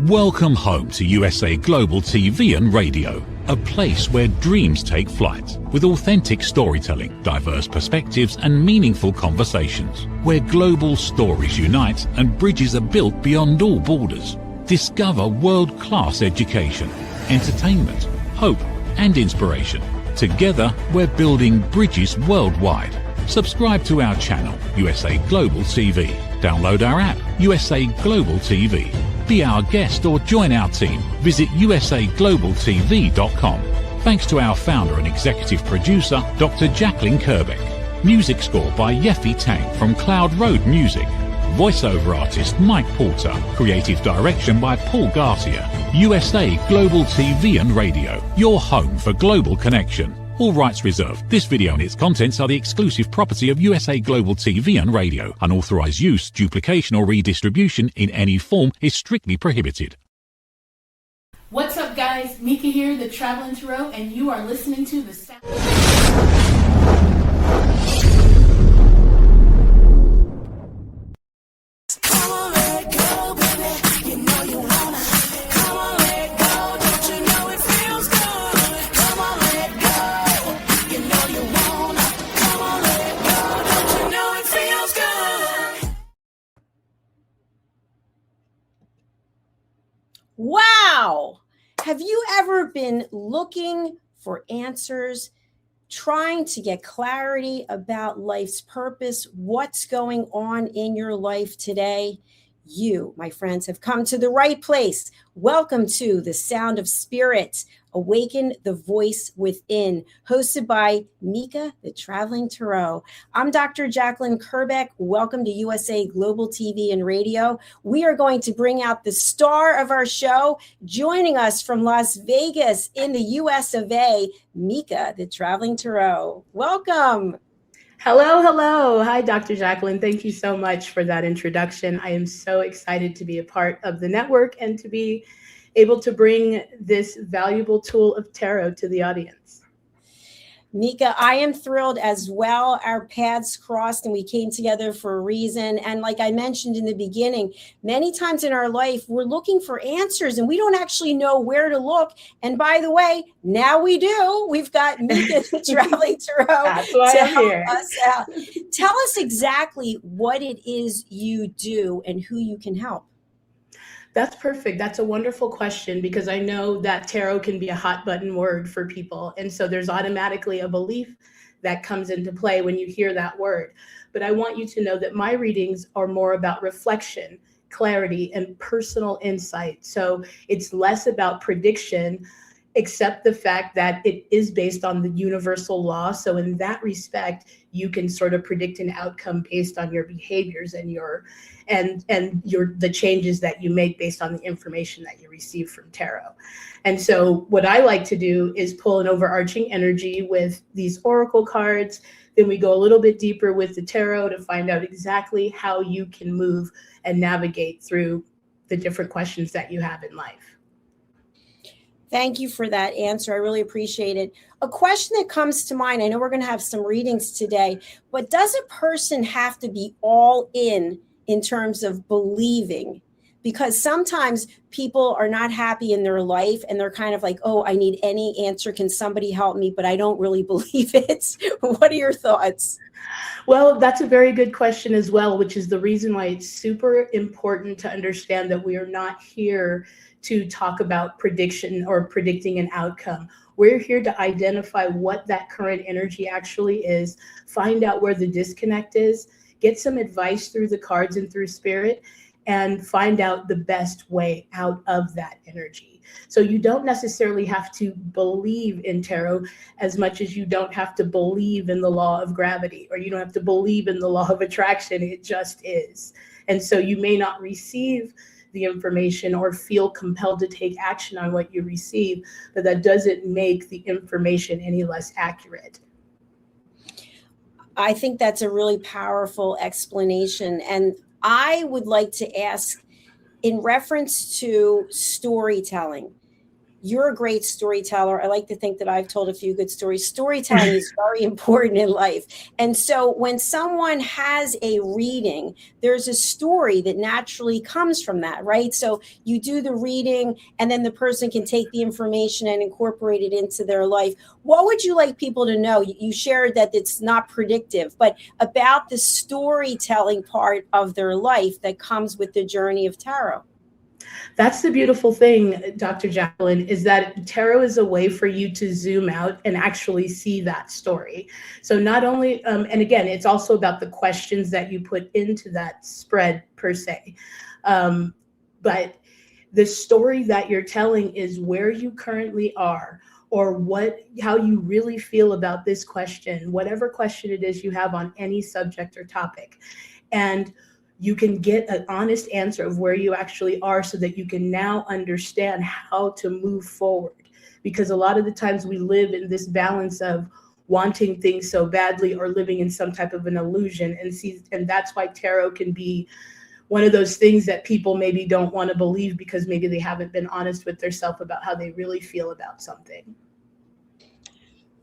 Welcome home to USA Global TV and Radio, a place where dreams take flight, with authentic storytelling, diverse perspectives and meaningful conversations, where global stories unite and bridges are built beyond all borders. Discover world-class education, entertainment, hope and inspiration. Together, we're building bridges worldwide. Subscribe to our channel, USA Global TV. Download our app, USA Global TV. Be our guest or join our team. Visit usaglobaltv.com. Thanks to our founder and executive producer, Dr. Jacalyn Kerbeck. Music score by Yeffy Tang from Cloud Road Music. Voiceover artist Mike Porter. Creative direction by Paul Garcia. USA Global TV and Radio. Your home for global connection. All rights reserved. This video and its contents are the exclusive property of USA Global TV and Radio. Unauthorized use, duplication or redistribution in any form is strictly prohibited. What's up guys, Mika here, the Traveling Tarot, and you are listening to the sound. Wow! Have you ever been looking for answers, trying to get clarity about life's purpose, what's going on in your life today? You, my friends, have come to the right place. Welcome to The Sound of Spirit, Awaken the Voice Within, hosted by Mika, the Traveling Tarot. I'm Dr. Jacalyn Kerbeck. Welcome to USA Global TV and Radio. We are going to bring out the star of our show, joining us from Las Vegas in the US of A, Mika, the Traveling Tarot. Welcome. Hello, hello. Hi, Dr. Jacalyn. Thank you so much for that introduction. I am so excited to be a part of the network and to be able to bring this valuable tool of tarot to the audience. Mika, I am thrilled as well. Our paths crossed and we came together for a reason. And like I mentioned in the beginning, many times in our life, we're looking for answers and we don't actually know where to look. And by the way, now we do. We've got Mika, the Traveling Tarot, to help us out. Tell us exactly what it is you do and who you can help. That's perfect. That's a wonderful question because I know that tarot can be a hot button word for people. And so there's automatically a belief that comes into play when you hear that word. But I want you to know that my readings are more about reflection, clarity, and personal insight. So it's less about prediction, except the fact that it is based on the universal law. So in that respect, you can sort of predict an outcome based on your behaviors and the changes that you make based on the information that you receive from tarot. And so what I like to do is pull an overarching energy with these oracle cards. Then we go a little bit deeper with the tarot to find out exactly how you can move and navigate through the different questions that you have in life. Thank you for that answer. I really appreciate it. A question that comes to mind, I know we're going to have some readings today, but does a person have to be all in terms of believing? Because sometimes people are not happy in their life and they're kind of like, oh, I need any answer. Can somebody help me? But I don't really believe it. What are your thoughts? Well, that's a very good question as well, which is the reason why it's super important to understand that we are not here to talk about prediction or predicting an outcome. We're here to identify what that current energy actually is, find out where the disconnect is, get some advice through the cards and through spirit, and find out the best way out of that energy. So you don't necessarily have to believe in tarot as much as you don't have to believe in the law of gravity, or you don't have to believe in the law of attraction. It just is. And so you may not receive the information or feel compelled to take action on what you receive, but that doesn't make the information any less accurate. I think that's a really powerful explanation. And I would like to ask, in reference to storytelling, You're a great storyteller. I like to think that I've told a few good stories. Storytelling is very important in life. And so when someone has a reading, there's a story that naturally comes from that, right? So you do the reading and then the person can take the information and incorporate it into their life. What would you like people to know? You shared that it's not predictive, but about the storytelling part of their life that comes with the journey of tarot. That's the beautiful thing, Dr. Jacalyn, is that tarot is a way for you to zoom out and actually see that story. So not only, and again, it's also about the questions that you put into that spread per se. But the story that you're telling is where you currently are, or how you really feel about this question, whatever question it is you have on any subject or topic. And you can get an honest answer of where you actually are so that you can now understand how to move forward. Because a lot of the times we live in this balance of wanting things so badly or living in some type of an illusion, and that's why tarot can be one of those things that people maybe don't want to believe because maybe they haven't been honest with themselves about how they really feel about something.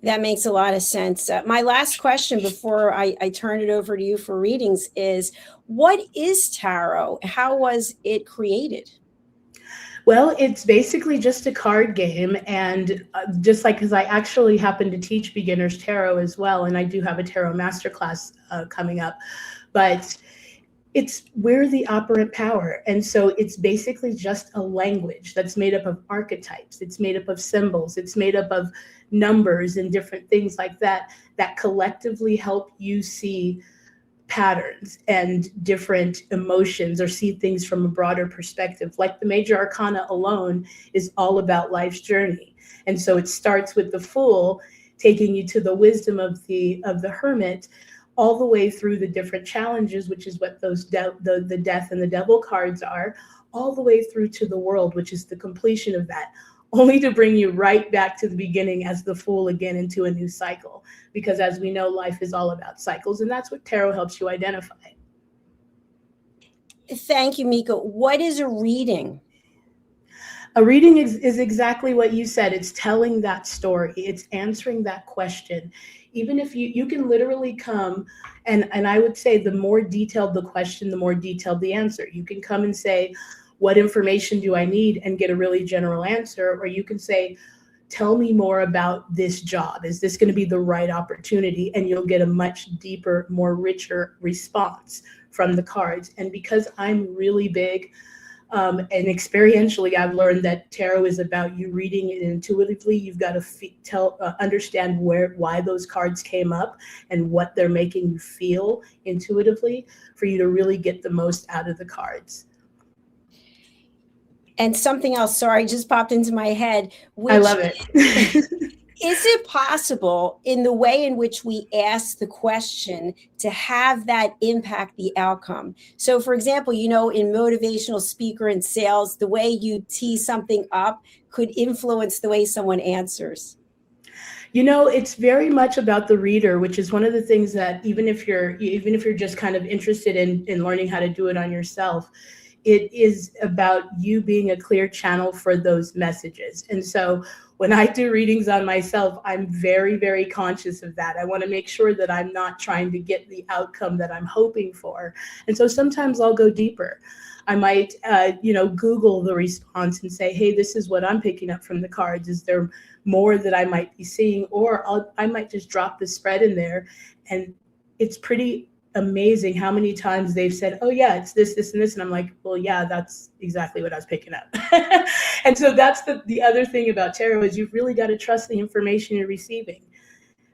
That makes a lot of sense. My last question before I turn it over to you for readings is, what is tarot? How was it created? Well, it's basically just a card game. And just like, because I actually happen to teach beginners tarot as well, and I do have a tarot masterclass coming up, but we're the operant power. And so it's basically just a language that's made up of archetypes. It's made up of symbols. It's made up of numbers and different things like that, that collectively help you see patterns and different emotions or see things from a broader perspective. Like the major arcana alone is all about life's journey. And so it starts with the Fool taking you to the wisdom of the hermit, all the way through the different challenges, which is what those the death and the devil cards are, all the way through to the world, which is the completion of that, only to bring you right back to the beginning as the Fool again into a new cycle. Because as we know, life is all about cycles, and that's what tarot helps you identify. Thank you, Mika. What is a reading? A reading is exactly what you said. It's telling that story. It's answering that question. Even if you can literally come, and I would say the more detailed the question, the more detailed the answer. You can come and say, what information do I need, and get a really general answer. Or you can say, tell me more about this job. Is this going to be the right opportunity? And you'll get a much deeper, more richer response from the cards. And because I'm really big, and experientially, I've learned that tarot is about you reading it intuitively. You've got to understand why those cards came up and what they're making you feel intuitively for you to really get the most out of the cards. And something else, sorry, just popped into my head. I love it. Is it possible in the way in which we ask the question to have that impact the outcome? So for example, in motivational speaker and sales, the way you tee something up could influence the way someone answers. It's very much about the reader, which is one of the things that even if you're just kind of interested in learning how to do it on yourself, it is about you being a clear channel for those messages. And so when I do readings on myself, I'm very, very conscious of that. I want to make sure that I'm not trying to get the outcome that I'm hoping for. And so sometimes I'll go deeper. I might, Google the response and say, hey, this is what I'm picking up from the cards. Is there more that I might be seeing? Or I might just drop the spread in there. And it's pretty amazing how many times they've said, oh yeah, it's this, this, and this. And I'm like, well, yeah, that's exactly what I was picking up. And so that's the other thing about tarot is you've really got to trust the information you're receiving.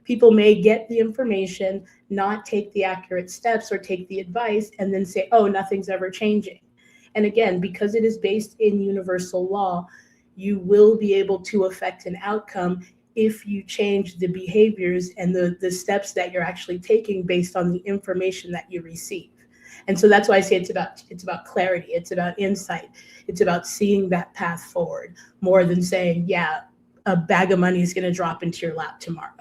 People may get the information, not take the accurate steps or take the advice, and then say, oh, nothing's ever changing. And again, because it is based in universal law, you will be able to affect an outcome if you change the behaviors and the steps that you're actually taking based on the information that you receive. And so that's why I say it's about clarity. It's about insight. It's about seeing that path forward more than saying, yeah, a bag of money is going to drop into your lap tomorrow.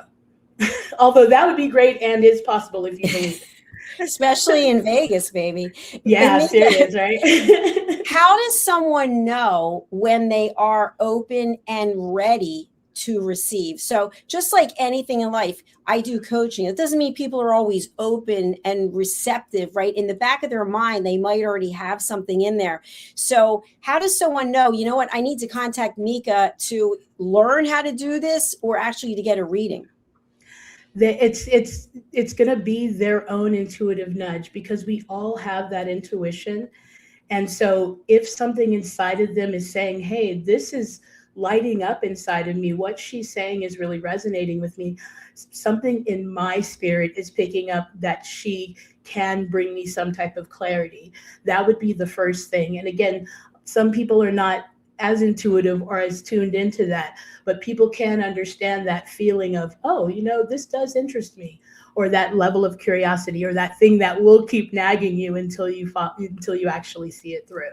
Although that would be great and is possible if you believe it. Especially in Vegas, baby. Yeah, Mika, serious, right? how does someone know when they are open and ready to receive? So just like anything in life, I do coaching. It doesn't mean people are always open and receptive, right? In the back of their mind, they might already have something in there. So how does someone know, you know what, I need to contact Mika to learn how to do this or actually to get a reading? It's going to be their own intuitive nudge, because we all have that intuition. And so if something inside of them is saying, hey, this is lighting up inside of me, what she's saying is really resonating with me, something in my spirit is picking up that she can bring me some type of clarity. That would be the first thing. And again, some people are not as intuitive or as tuned into that, but people can understand that feeling of, oh, this does interest me, or that level of curiosity, or that thing that will keep nagging you until you actually see it through.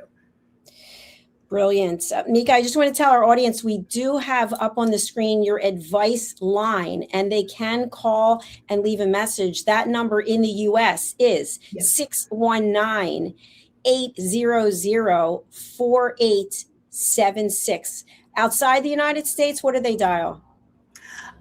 Brilliant. Mika, I just want to tell our audience, we do have up on the screen your advice line, and they can call and leave a message. That number in the US is 619-800-4876. Outside the United States, what do they dial?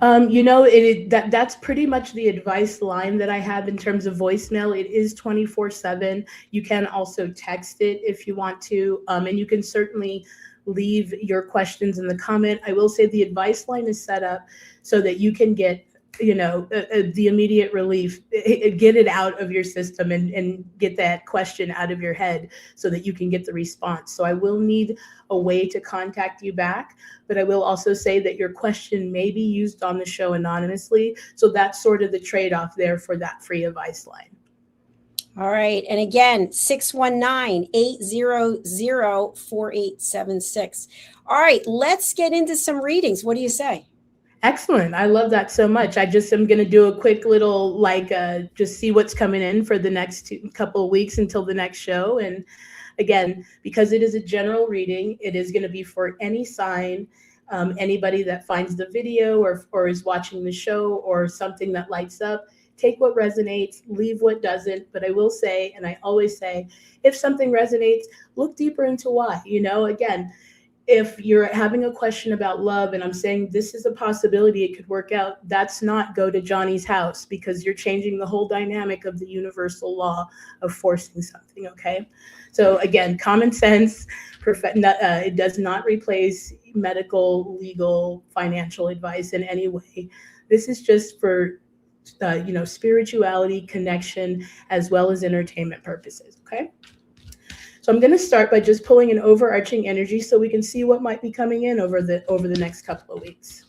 That's pretty much the advice line that I have in terms of voicemail. It is 24/7. You can also text it if you want to, and you can certainly leave your questions in the comment. I will say the advice line is set up so that you can get the immediate relief, get it out of your system and get that question out of your head so that you can get the response. So I will need a way to contact you back, but I will also say that your question may be used on the show anonymously. So that's sort of the trade-off there for that free advice line. All right. And again, 619-800-4876. All right, let's get into some readings. What do you say? Excellent. I love that so much. I just am going to do a quick little, just see what's coming in for the next couple of weeks until the next show. And again, because it is a general reading, it is going to be for any sign, anybody that finds the video or is watching the show or something that lights up. Take what resonates, leave what doesn't. But I will say, and I always say, if something resonates, look deeper into why. Again, if you're having a question about love and I'm saying this is a possibility, it could work out, that's not go to Johnny's house, because you're changing the whole dynamic of the universal law of forcing something, okay? So again, common sense, it does not replace medical, legal, financial advice in any way. This is just for, spirituality, connection, as well as entertainment purposes, okay? So I'm going to start by just pulling an overarching energy so we can see what might be coming in over the next couple of weeks.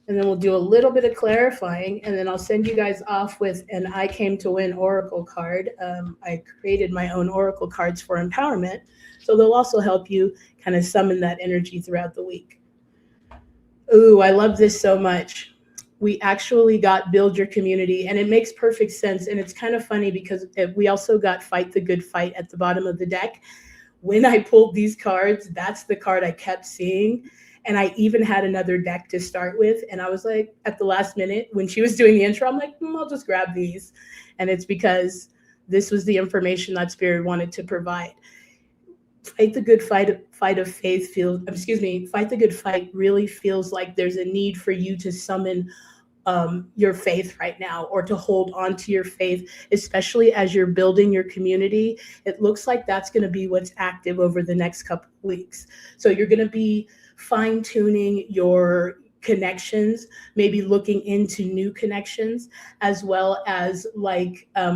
And then we'll do a little bit of clarifying, and then I'll send you guys off with an I Came to Win Oracle card. I created my own Oracle cards for empowerment, so they'll also help you kind of summon that energy throughout the week. Ooh, I love this so much. We actually got Build Your Community, and it makes perfect sense. And it's kind of funny because we also got Fight the Good Fight at the bottom of the deck. When I pulled these cards, that's the card I kept seeing. And I even had another deck to start with. And I was like, at the last minute, when she was doing the intro, I'm like, I'll just grab these. And it's because this was the information that Spirit wanted to provide. Fight the good fight of faith Fight the Good Fight really feels like there's a need for you to summon your faith right now, or to hold on to your faith, especially as you're building your community. It looks like that's going to be what's active over the next couple of weeks. So you're going to be fine-tuning your connections, maybe looking into new connections, as well as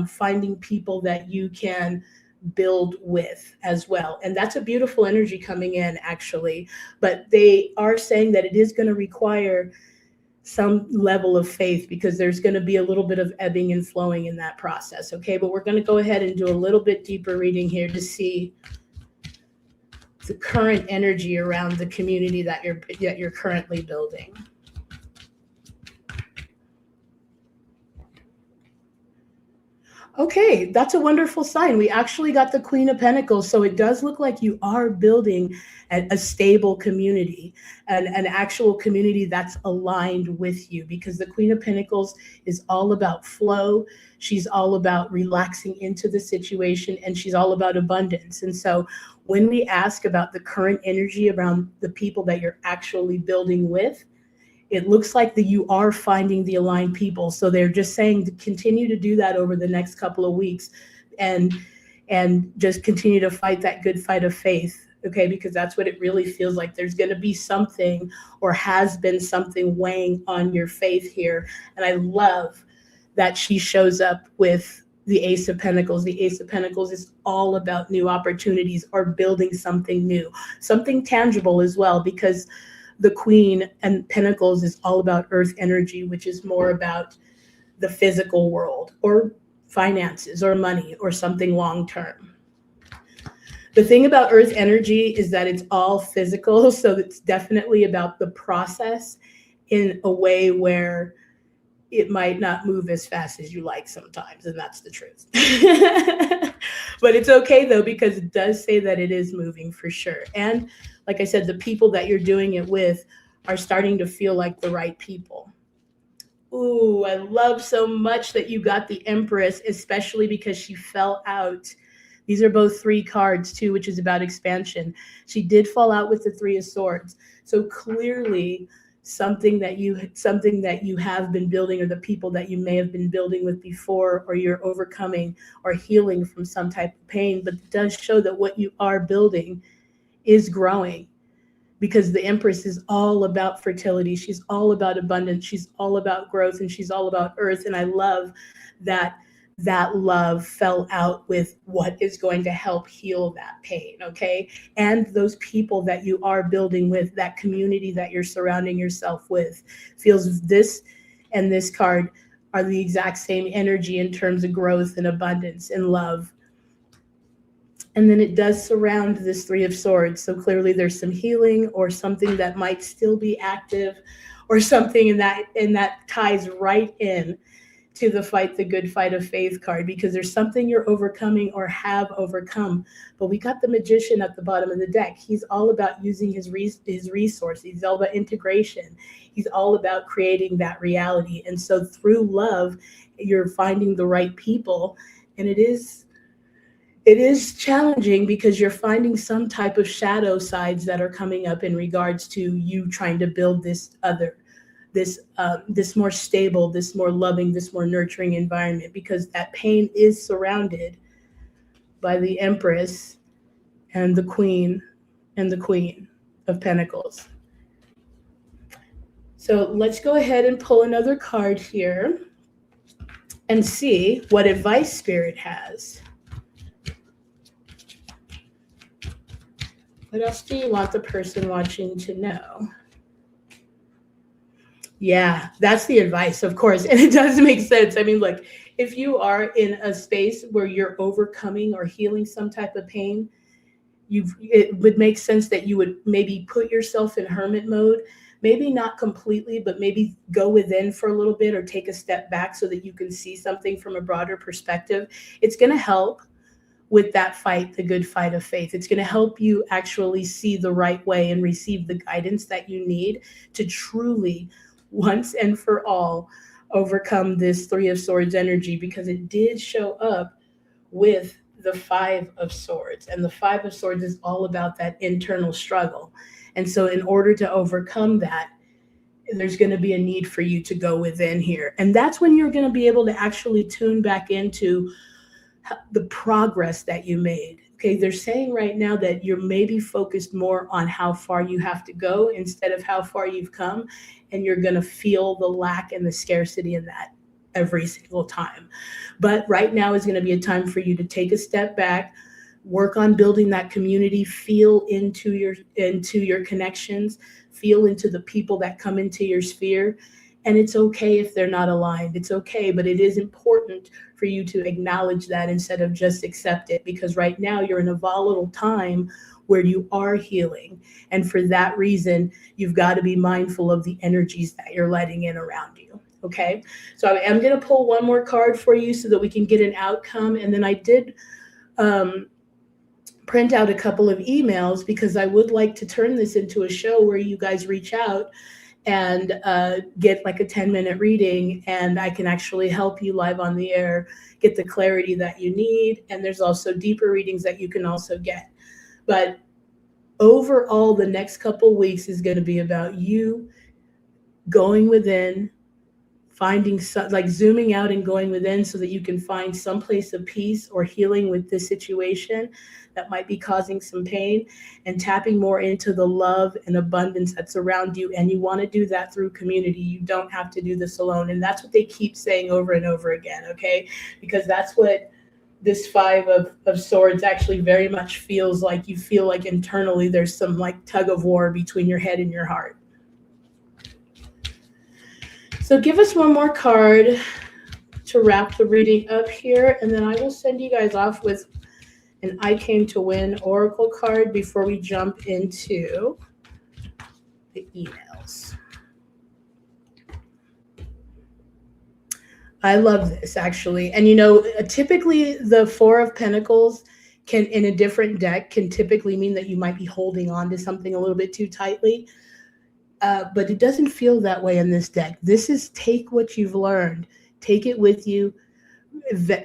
finding people that you can build with as well. And that's a beautiful energy coming in, actually. But they are saying that it is going to require some level of faith, because there's going to be a little bit of ebbing and flowing in that process. Okay, but we're going to go ahead and do a little bit deeper reading here to see the current energy around the community that you're currently building. Okay, that's a wonderful sign. We actually got the Queen of Pentacles. So it does look like you are building a stable community, an actual community that's aligned with you, because the Queen of Pentacles is all about flow. She's all about relaxing into the situation, and she's all about abundance. And so when we ask about the current energy around the people that you're actually building with, it looks like that you are finding the aligned people. So they're just saying to continue to do that over the next couple of weeks, and just continue to fight that good fight of faith. Okay, because that's what it really feels like. There's going to be something, or has been something, weighing on your faith here. And I love that she shows up with the Ace of Pentacles. The Ace of Pentacles is all about new opportunities, or building something new, something tangible as well, because the Queen and Pentacles is all about earth energy, which is more about the physical world, or finances, or money, or something long term. The thing about earth energy is that it's all physical. So it's definitely about the process in a way where it might not move as fast as you like sometimes. And that's the truth. But it's okay though, because it does say that it is moving for sure. And like I said, the people that you're doing it with are starting to feel like the right people. Ooh, I love so much that you got the Empress, especially because she fell out. These are both 3 cards too, which is about expansion. She did fall out with the 3 of Swords. So clearly something that you have been building, or the people that you may have been building with before, or you're overcoming or healing from some type of pain. But it does show that what you are building is growing, because the Empress is all about fertility. She's all about abundance. She's all about growth, and she's all about earth. And I love that love fell out with what is going to help heal that pain. Okay. And those people that you are building with, that community that you're surrounding yourself with, feels this and this card are the exact same energy in terms of growth and abundance and love. And then it does surround this 3 of Swords. So clearly there's some healing, or something that might still be active, or something in that ties right in to the fight, the good fight of faith card, because there's something you're overcoming or have overcome. But we got the Magician at the bottom of the deck. He's all about using his resources. He's all about integration. He's all about creating that reality. And so through love, you're finding the right people. And it is challenging, because you're finding some type of shadow sides that are coming up in regards to you trying to build this more stable, this more loving, this more nurturing environment, because that pain is surrounded by the Empress and the Queen of Pentacles. So let's go ahead and pull another card here and see what advice Spirit has. What else do you want the person watching to know? Yeah, that's the advice, of course. And it does make sense. I mean, look, if you are in a space where you're overcoming or healing some type of pain, it would make sense that you would maybe put yourself in hermit mode, maybe not completely, but maybe go within for a little bit, or take a step back so that you can see something from a broader perspective. It's going to help with that fight, the good fight of faith. It's going to help you actually see the right way and receive the guidance that you need to truly, once and for all, overcome this 3 of Swords energy, because it did show up with the 5 of Swords. And the 5 of Swords is all about that internal struggle. And so in order to overcome that, there's going to be a need for you to go within here. And that's when you're going to be able to actually tune back into the progress that you made. Okay, they're saying right now that you're maybe focused more on how far you have to go instead of how far you've come, and you're going to feel the lack and the scarcity in that every single time. But right now is going to be a time for you to take a step back, work on building that community, feel into your connections, feel into the people that come into your sphere. And it's okay if they're not aligned. It's okay, but it is important for you to acknowledge that instead of just accept it, because right now you're in a volatile time where you are healing. And for that reason, you've got to be mindful of the energies that you're letting in around you. Okay, so I am going to pull one more card for you so that we can get an outcome. And then I did print out a couple of emails because I would like to turn this into a show where you guys reach out and get like a 10-minute reading, and I can actually help you live on the air, get the clarity that you need. And there's also deeper readings that you can also get. But overall, the next couple weeks is going to be about you going within, finding like zooming out and going within so that you can find some place of peace or healing with this situation that might be causing some pain, and tapping more into the love and abundance that's around you. And you want to do that through community. You don't have to do this alone. And that's what they keep saying over and over again, okay? Because that's what this Five of Swords actually very much feels like. You feel like internally there's some like tug of war between your head and your heart. So give us one more card to wrap the reading up here, and then I will send you guys off with an I Came to Win Oracle card before we jump into the emails. I love this actually. And you know, typically the Four of Pentacles can, in a different deck, can typically mean that you might be holding on to something a little bit too tightly. But it doesn't feel that way in this deck. This is take what you've learned, take it with you,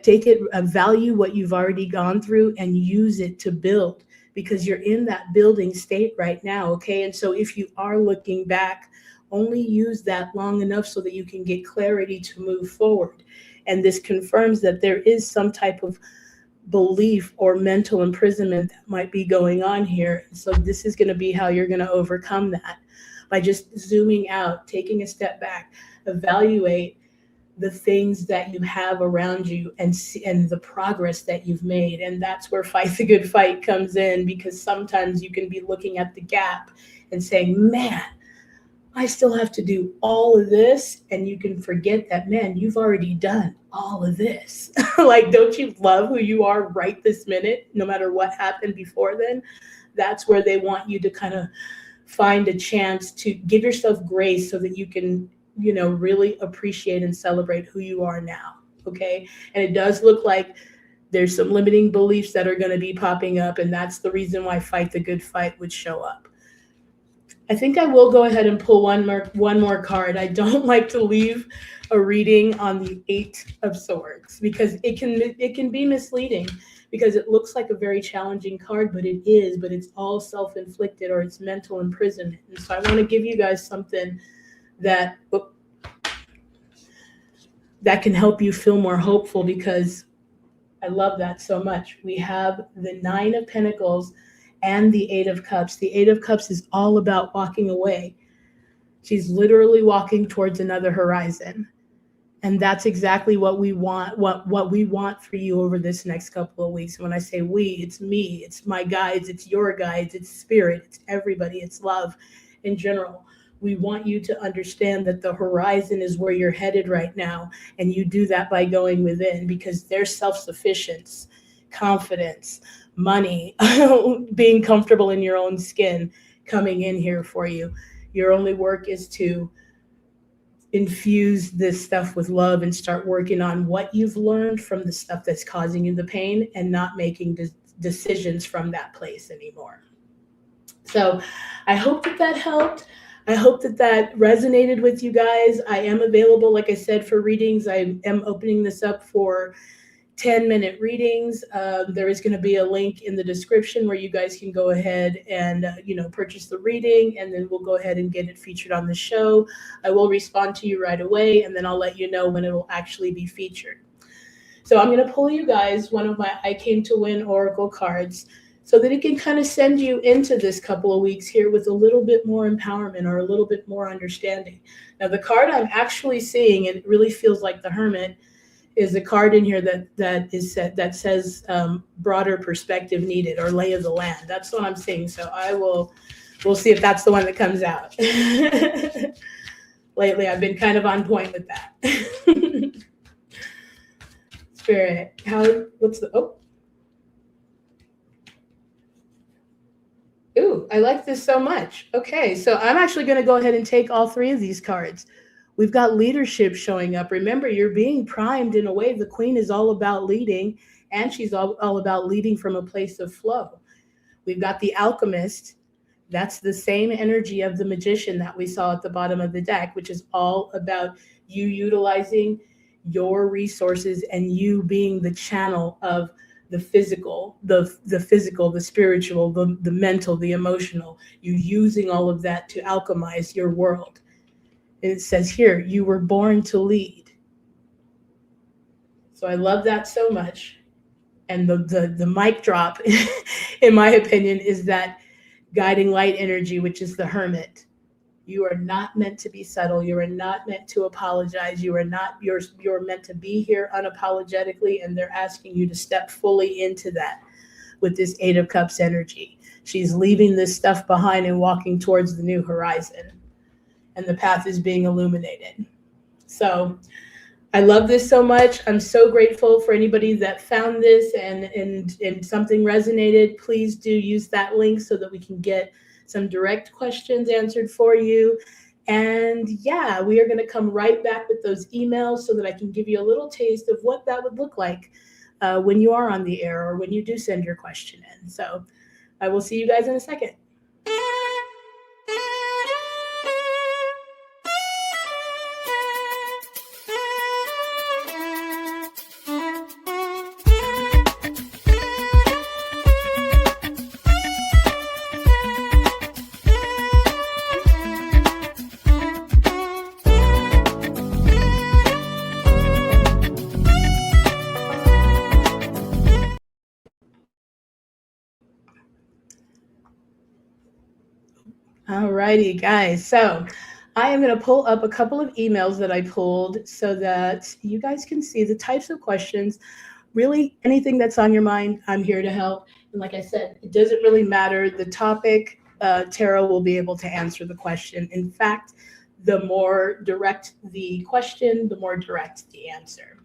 take it, value what you've already gone through and use it to build, because you're in that building state right now, okay? And so if you are looking back, only use that long enough so that you can get clarity to move forward. And this confirms that there is some type of belief or mental imprisonment that might be going on here. So this is going to be how you're going to overcome that. By just zooming out, taking a step back, evaluate the things that you have around you and the progress that you've made. And that's where Fight the Good Fight comes in, because sometimes you can be looking at the gap and saying, man, I still have to do all of this. And you can forget that, man, you've already done all of this. Like, don't you love who you are right this minute, no matter what happened before then? That's where they want you to kind of find a chance to give yourself grace so that you can, you know, really appreciate and celebrate who you are now. Okay. And it does look like there's some limiting beliefs that are going to be popping up. And that's the reason why Fight the Good Fight would show up. I think I will go ahead and pull one more card. I don't like to leave a reading on the Eight of Swords because it can be misleading, because it looks like a very challenging card, but it's all self-inflicted, or it's mental imprisonment. And so I want to give you guys something that can help you feel more hopeful, because I love that so much. We have the Nine of Pentacles and the Eight of Cups. The Eight of Cups is all about walking away. She's literally walking towards another horizon. And that's exactly what we want, what we want for you over this next couple of weeks. When I say we, it's me, it's my guides, it's your guides, it's spirit, it's everybody, it's love in general. We want you to understand that the horizon is where you're headed right now. And you do that by going within, because there's self-sufficiency, confidence, money, being comfortable in your own skin coming in here for you. Your only work is to infuse this stuff with love and start working on what you've learned from the stuff that's causing you the pain, and not making decisions from that place anymore. So I hope that helped. I hope that resonated with you guys. I am available, like I said, for readings. I am opening this up for 10-minute readings. There is going to be a link in the description where you guys can go ahead and purchase the reading, and then we'll go ahead and get it featured on the show. I will respond to you right away, and then I'll let you know when it will actually be featured. So I'm going to pull you guys one of my I Came to Win Oracle cards, so that it can kind of send you into this couple of weeks here with a little bit more empowerment or a little bit more understanding. Now, the card I'm actually seeing, and it really feels like the Hermit, is a card in here that says broader perspective needed, or lay of the land. That's what I'm seeing. So we'll see if that's the one that comes out. Lately, I've been kind of on point with that. Spirit, Ooh, I like this so much. Okay, so I'm actually going to go ahead and take all three of these cards. We've got leadership showing up. Remember, you're being primed in a way. The queen is all about leading, and she's all about leading from a place of flow. We've got the alchemist. That's the same energy of the magician that we saw at the bottom of the deck, which is all about you utilizing your resources and you being the channel of the physical, the spiritual, the mental, the emotional, you using all of that to alchemize your world. And it says here, you were born to lead. So I love that so much. And the mic drop, in my opinion, is that guiding light energy, which is the hermit. You are not meant to be subtle. You are not meant to apologize. You are not, you're meant to be here unapologetically, and they're asking you to step fully into that with this Eight of Cups energy. She's leaving this stuff behind and walking towards the new horizon, and the path is being illuminated. So I love this so much. I'm so grateful for anybody that found this and something resonated. Please do use that link so that we can get some direct questions answered for you. And yeah, we are going to come right back with those emails so that I can give you a little taste of what that would look like when you are on the air or when you do send your question in. So I will see you guys in a second. Alrighty, guys. So I am going to pull up a couple of emails that I pulled so that you guys can see the types of questions. Really, anything that's on your mind, I'm here to help. And like I said, it doesn't really matter the topic. Tarot will be able to answer the question. In fact, the more direct the question, the more direct the answer.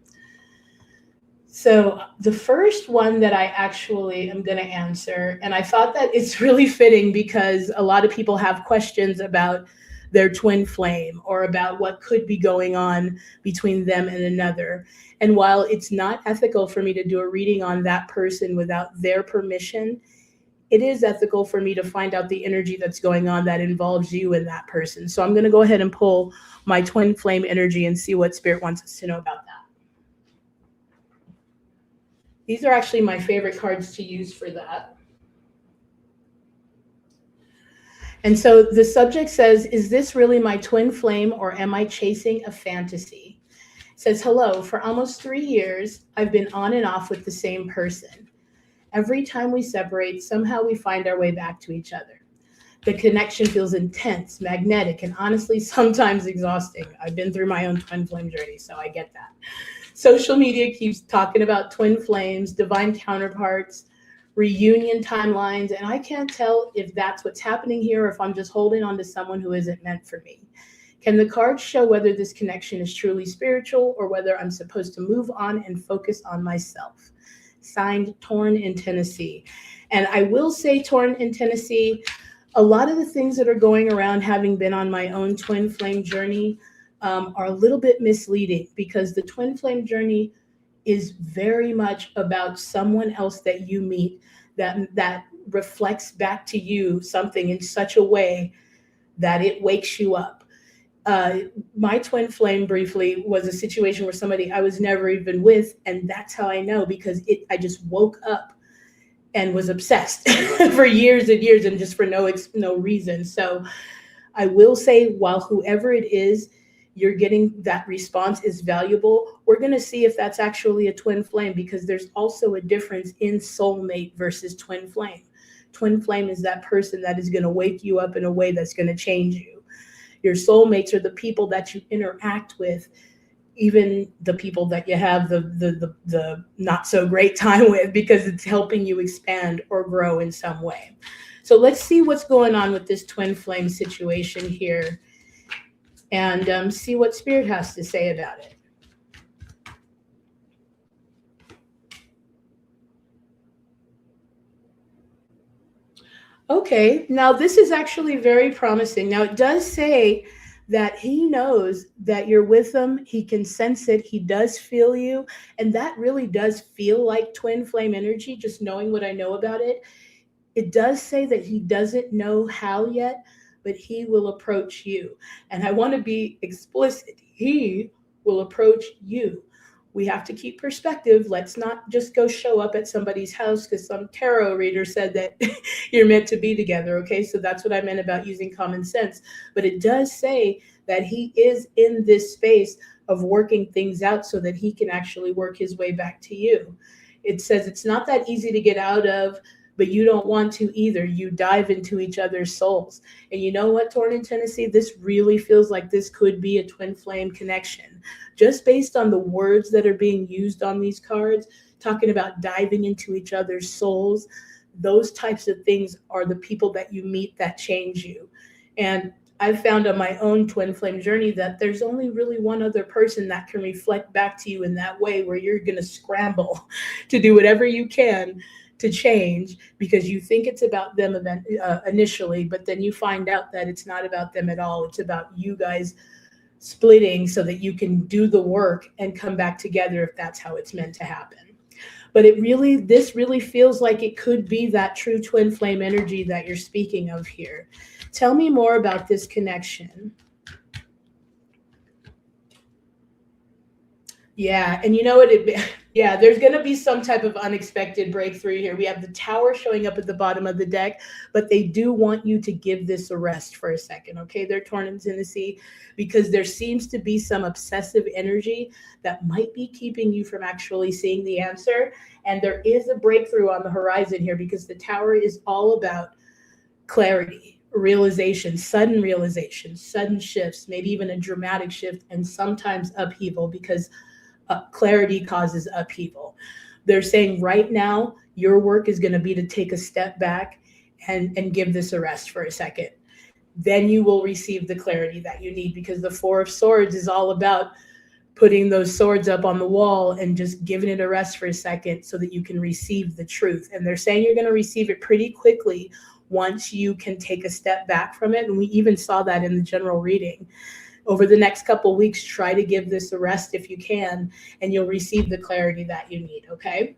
So the first one that I actually am going to answer, and I thought that it's really fitting because a lot of people have questions about their twin flame or about what could be going on between them and another. And while it's not ethical for me to do a reading on that person without their permission, it is ethical for me to find out the energy that's going on that involves you and that person. So I'm going to go ahead and pull my twin flame energy and see what Spirit wants us to know about that. These are actually my favorite cards to use for that. And so the subject says, is this really my twin flame or am I chasing a fantasy? It says, hello, for almost 3 years, I've been on and off with the same person. Every time we separate, somehow we find our way back to each other. The connection feels intense, magnetic, and honestly, sometimes exhausting. I've been through my own twin flame journey, so I get that. Social media keeps talking about twin flames, divine counterparts, reunion timelines, and I can't tell if that's what's happening here or if I'm just holding on to someone who isn't meant for me. Can the cards show whether this connection is truly spiritual or whether I'm supposed to move on and focus on myself? Signed, Torn in Tennessee. And I will say, Torn in Tennessee, a lot of the things that are going around, having been on my own twin flame journey, are a little bit misleading because the twin flame journey is very much about someone else that you meet that reflects back to you something in such a way that it wakes you up. My twin flame briefly was a situation where somebody I was never even with, and that's how I know, because I just woke up and was obsessed for years and years and just for no reason. So I will say, while whoever it is you're getting that response is valuable, we're going to see if that's actually a twin flame, because there's also a difference in soulmate versus twin flame. Twin flame is that person that is going to wake you up in a way that's going to change you. Your soulmates are the people that you interact with, even the people that you have the not so great time with, because it's helping you expand or grow in some way. So let's see what's going on with this twin flame situation here, and see what Spirit has to say about it. Okay, now this is actually very promising. Now it does say that he knows that you're with him. He can sense it. He does feel you. And that really does feel like twin flame energy, just knowing what I know about it. It does say that he doesn't know how yet, but he will approach you. And I want to be explicit. He will approach you. We have to keep perspective. Let's not just go show up at somebody's house because some tarot reader said that you're meant to be together. Okay, so that's what I meant about using common sense. But it does say that he is in this space of working things out so that he can actually work his way back to you. It says it's not that easy to get out of, but you don't want to either. You dive into each other's souls. And you know what, Torn in Tennessee, this really feels like this could be a twin flame connection. Just based on the words that are being used on these cards, talking about diving into each other's souls, those types of things are the people that you meet that change you. And I've found on my own twin flame journey that there's only really one other person that can reflect back to you in that way, where you're going to scramble to do whatever you can to change because you think it's about them initially, but then you find out that it's not about them at all. It's about you guys splitting so that you can do the work and come back together if that's how it's meant to happen. But this really feels like it could be that true twin flame energy that you're speaking of here. Tell me more about this connection. Yeah, and you know what? There's going to be some type of unexpected breakthrough here. We have the Tower showing up at the bottom of the deck, but they do want you to give this a rest for a second, okay? They're torn in Tennessee because there seems to be some obsessive energy that might be keeping you from actually seeing the answer. And there is a breakthrough on the horizon here because the Tower is all about clarity, realization, sudden shifts, maybe even a dramatic shift, and sometimes upheaval because clarity causes upheaval. They're saying right now, your work is going to be to take a step back and give this a rest for a second. Then you will receive the clarity that you need because the Four of Swords is all about putting those swords up on the wall and just giving it a rest for a second so that you can receive the truth. And they're saying you're going to receive it pretty quickly once you can take a step back from it. And we even saw that in the general reading. Over the next couple of weeks, try to give this a rest if you can, and you'll receive the clarity that you need, okay?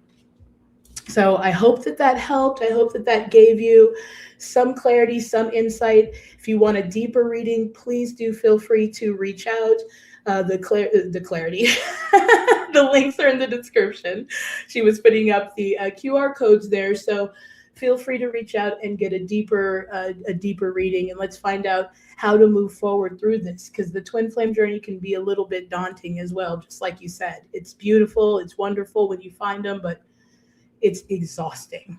So I hope that helped. I hope that gave you some clarity, some insight. If you want a deeper reading, please do feel free to reach out. The clarity, the links are in the description. She was putting up the QR codes there, so feel free to reach out and get a deeper reading, and let's find out how to move forward through this, because the twin flame journey can be a little bit daunting as well. Just like you said, it's beautiful, it's wonderful when you find them, but it's exhausting.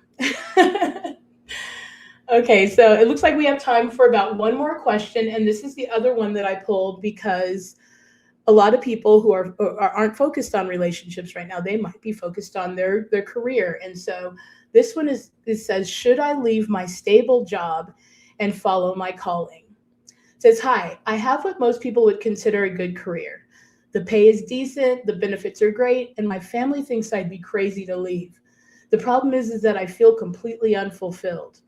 Okay, so it looks like we have time for about one more question, and this is the other one that I pulled because a lot of people who aren't focused on relationships right now, they might be focused on their career. And so this one it says, should I leave my stable job and follow my calling? It says, hi, I have what most people would consider a good career. The pay is decent, the benefits are great, and my family thinks I'd be crazy to leave. The problem is that I feel completely unfulfilled.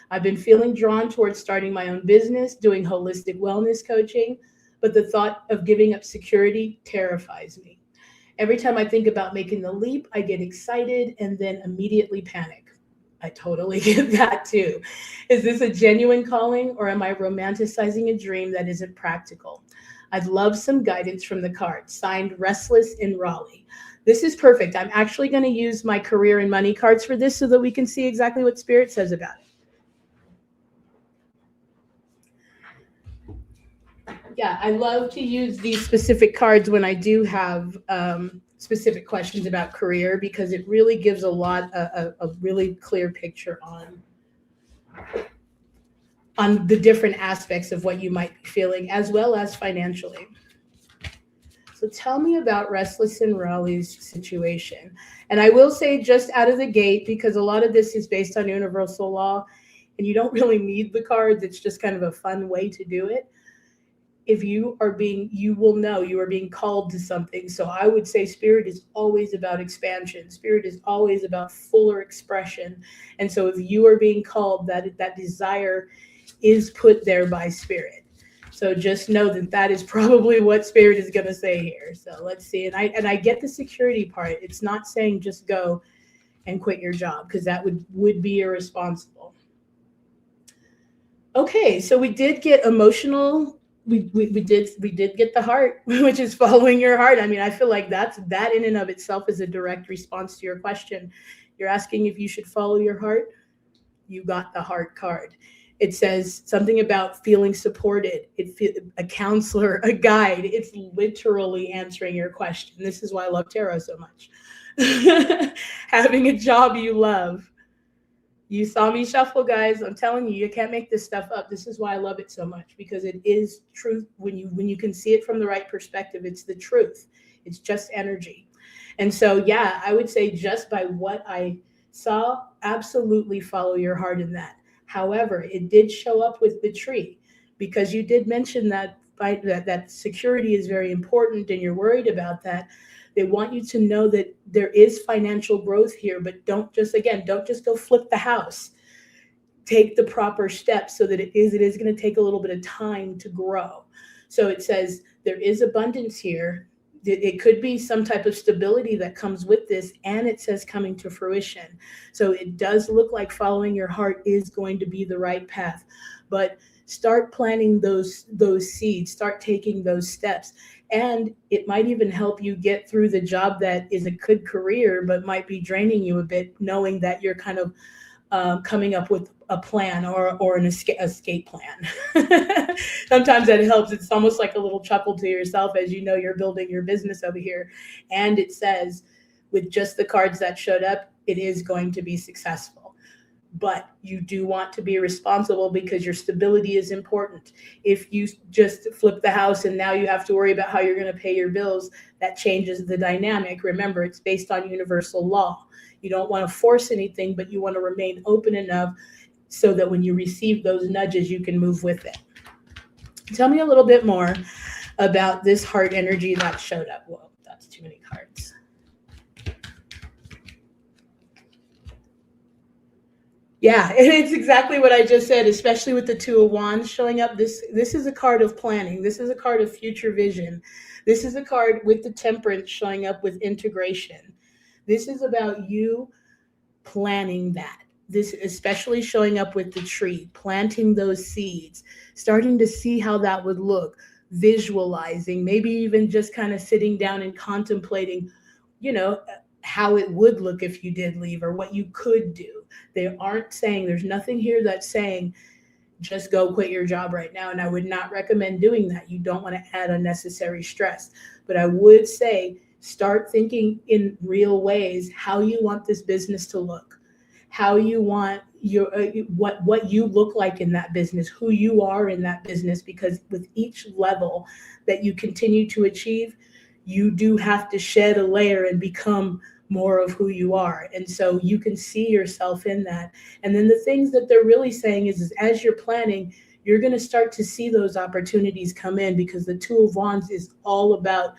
I've been feeling drawn towards starting my own business, doing holistic wellness coaching, but the thought of giving up security terrifies me. Every time I think about making the leap, I get excited and then immediately panic. I totally get that too. Is this a genuine calling, or am I romanticizing a dream that isn't practical? I'd love some guidance from the cards. Signed, Restless in Raleigh. This is perfect. I'm actually going to use my career and money cards for this so that we can see exactly what Spirit says about it. Yeah, I love to use these specific cards when I do have specific questions about career, because it really gives a really clear picture on the different aspects of what you might be feeling, as well as financially. So tell me about Restless in Raleigh's situation. And I will say just out of the gate, because a lot of this is based on universal law, and you don't really need the cards. It's just kind of a fun way to do it. If you will know you are being called to something. So I would say Spirit is always about expansion. Spirit is always about fuller expression. And so if you are being called, that desire is put there by Spirit. So just know that that is probably what Spirit is going to say here. So let's see. And I get the security part. It's not saying just go and quit your job, because that would be irresponsible. Okay, so we did get emotional. We did get the heart, which is following your heart. I mean, I feel like that in and of itself is a direct response to your question. You're asking if you should follow your heart. You got the heart card. It says something about feeling supported. A counselor, a guide. It's literally answering your question. This is why I love tarot so much. Having a job you love. You saw me shuffle, guys. I'm telling you, you can't make this stuff up. This is why I love it so much, because it is truth. When you can see it from the right perspective, it's the truth. It's just energy. And so, yeah, I would say just by what I saw, absolutely follow your heart in that. However, it did show up with the tree, because you did mention that security is very important and you're worried about that. They want you to know that there is financial growth here, but don't just go flip the house. Take the proper steps so that it is going to take a little bit of time to grow. So it says there is abundance here. It could be some type of stability that comes with this, and it says coming to fruition. So it does look like following your heart is going to be the right path, but start planting those seeds, start taking those steps. And it might even help you get through the job that is a good career, but might be draining you a bit, knowing that you're kind of coming up with a plan or an escape plan. Sometimes that helps. It's almost like a little chuckle to yourself as you know you're building your business over here. And it says, with just the cards that showed up, it is going to be successful. But you do want to be responsible, because your stability is important. If you just flip the house and now you have to worry about how you're going to pay your bills, that changes the dynamic. Remember, it's based on universal law. You don't want to force anything, but you want to remain open enough so that when you receive those nudges, you can move with it. Tell me a little bit more about this heart energy that showed up. Whoa, that's too many cards. Yeah, it's exactly what I just said, especially with the Two of Wands showing up. This is a card of planning. This is a card of future vision. This is a card with the Temperance showing up with integration. This is about you planning that. This especially showing up with the tree, planting those seeds, starting to see how that would look, visualizing, maybe even just kind of sitting down and contemplating, how it would look if you did leave, or what you could do. They aren't saying, there's nothing here that's saying just go quit your job right now. And I would not recommend doing that. You don't want to add unnecessary stress. But I would say start thinking in real ways how you want this business to look, how you want your what you look like in that business, who you are in that business, because with each level that you continue to achieve, you do have to shed a layer and become more of who you are. And so you can see yourself in that. And then the things that they're really saying is as you're planning, you're going to start to see those opportunities come in, because the Two of Wands is all about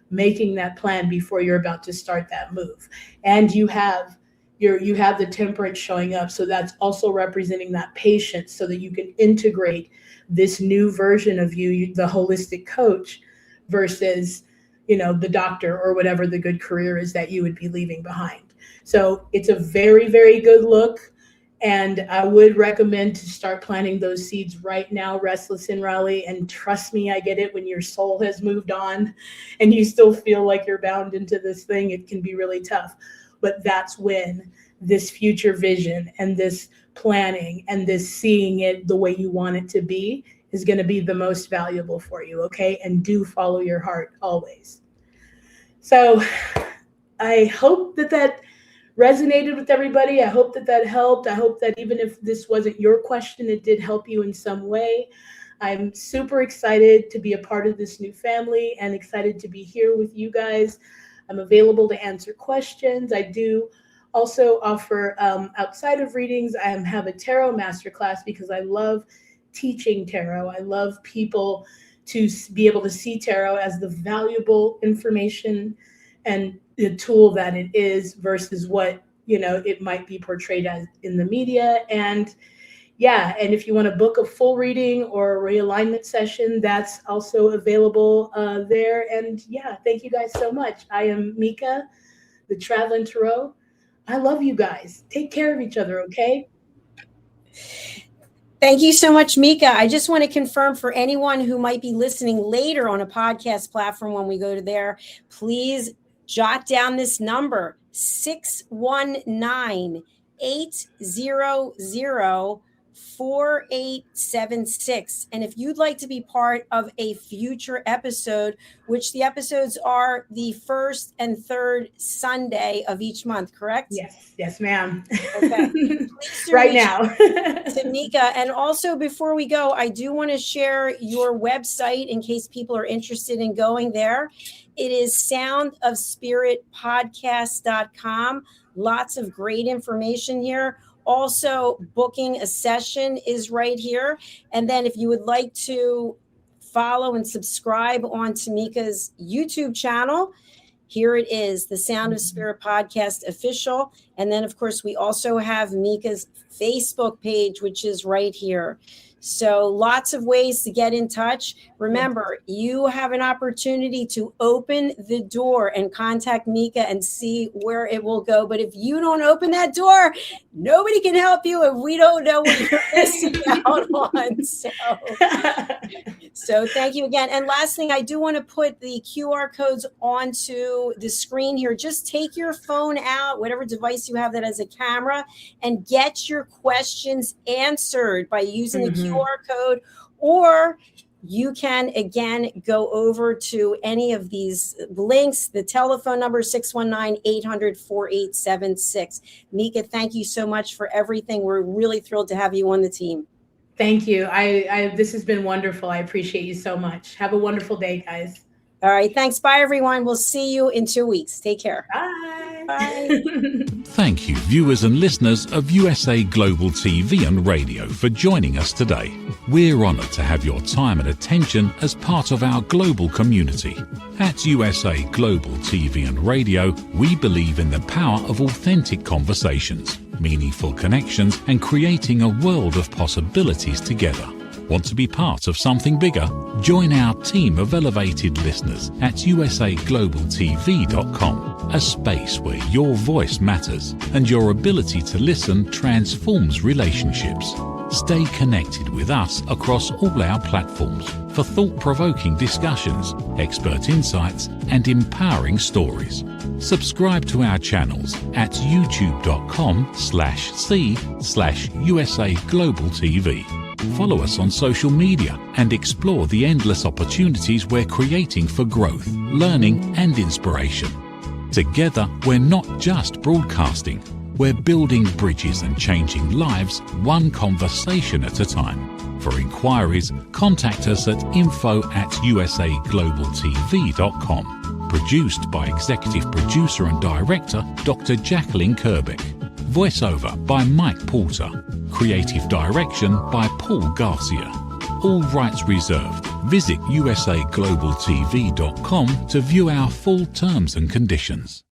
making that plan before you're about to start that move. And you have the Temperance showing up. So that's also representing that patience, so that you can integrate this new version of you, the holistic coach, versus the doctor or whatever the good career is that you would be leaving behind. So it's a very, very good look. And I would recommend to start planting those seeds right now, Restless in Raleigh. And trust me, I get it. When your soul has moved on and you still feel like you're bound into this thing, it can be really tough. But that's when this future vision and this planning and this seeing it the way you want it to be is going to be the most valuable for you. Okay. And do follow your heart always. So I hope that resonated with everybody. I hope that helped. I hope that even if this wasn't your question, it did help you in some way. I'm super excited to be a part of this new family and excited to be here with you guys. I'm available to answer questions. I do also offer, outside of readings, I have a tarot masterclass, because I love teaching tarot. I love people to be able to see tarot as the valuable information and the tool that it is, versus what it might be portrayed as in the media. And yeah, and if you want to book a full reading or a realignment session, that's also available there. And yeah, thank you guys so much. I am Mika, the Traveling Tarot. I love you guys. Take care of each other, okay? Thank you so much, Mika. I just want to confirm for anyone who might be listening later on a podcast platform when we go to there, please jot down this number, 619-800-4876. And if you'd like to be part of a future episode, which the episodes are the first and third Sunday of each month, correct? Yes, ma'am. Okay. Right now. To Mika. And also, before we go, I do want to share your website in case people are interested in going there. It is soundofspiritpodcast.com. Lots of great information here. Also, booking a session is right here. And then if you would like to follow and subscribe on Tamika's YouTube channel, here it is, the Sound of Spirit Podcast official. And then, of course, we also have Mika's Facebook page, which is right here. So lots of ways to get in touch. Remember, you have an opportunity to open the door and contact Mika and see where it will go. But if you don't open that door, nobody can help you if we don't know what you're missing out on. So thank you again. And last thing, I do want to put the QR codes onto the screen here. Just take your phone out, whatever device you have that has a camera, and get your questions answered by using the QR code, or you can again go over to any of these links. The telephone number is 619-800-4876. Mika, thank you so much for everything. We're really thrilled to have you on the team. Thank you. This has been wonderful. I appreciate you so much. Have a wonderful day, guys. All right. Thanks. Bye, everyone. We'll see you in 2 weeks. Take care. Bye. Bye. Thank you, viewers and listeners of USA Global TV and Radio, for joining us today. We're honoured to have your time and attention as part of our global community. At USA Global TV and Radio, we believe in the power of authentic conversations, meaningful connections, and creating a world of possibilities together. Want to be part of something bigger? Join our team of elevated listeners at usaglobaltv.com, a space where your voice matters and your ability to listen transforms relationships. Stay connected with us across all our platforms for thought-provoking discussions, expert insights, and empowering stories. Subscribe to our channels at youtube.com/c/usaglobaltv. Follow us on social media and explore the endless opportunities we're creating for growth, learning, and inspiration. Together, we're not just broadcasting, we're building bridges and changing lives one conversation at a time. For inquiries, contact us at info@usaglobaltv.com. Produced by Executive Producer and Director Dr. Jacalyn Kerbeck. Voiceover by Mike Porter. Creative direction by Paul Garcia. All rights reserved. Visit usaglobaltv.com to view our full terms and conditions.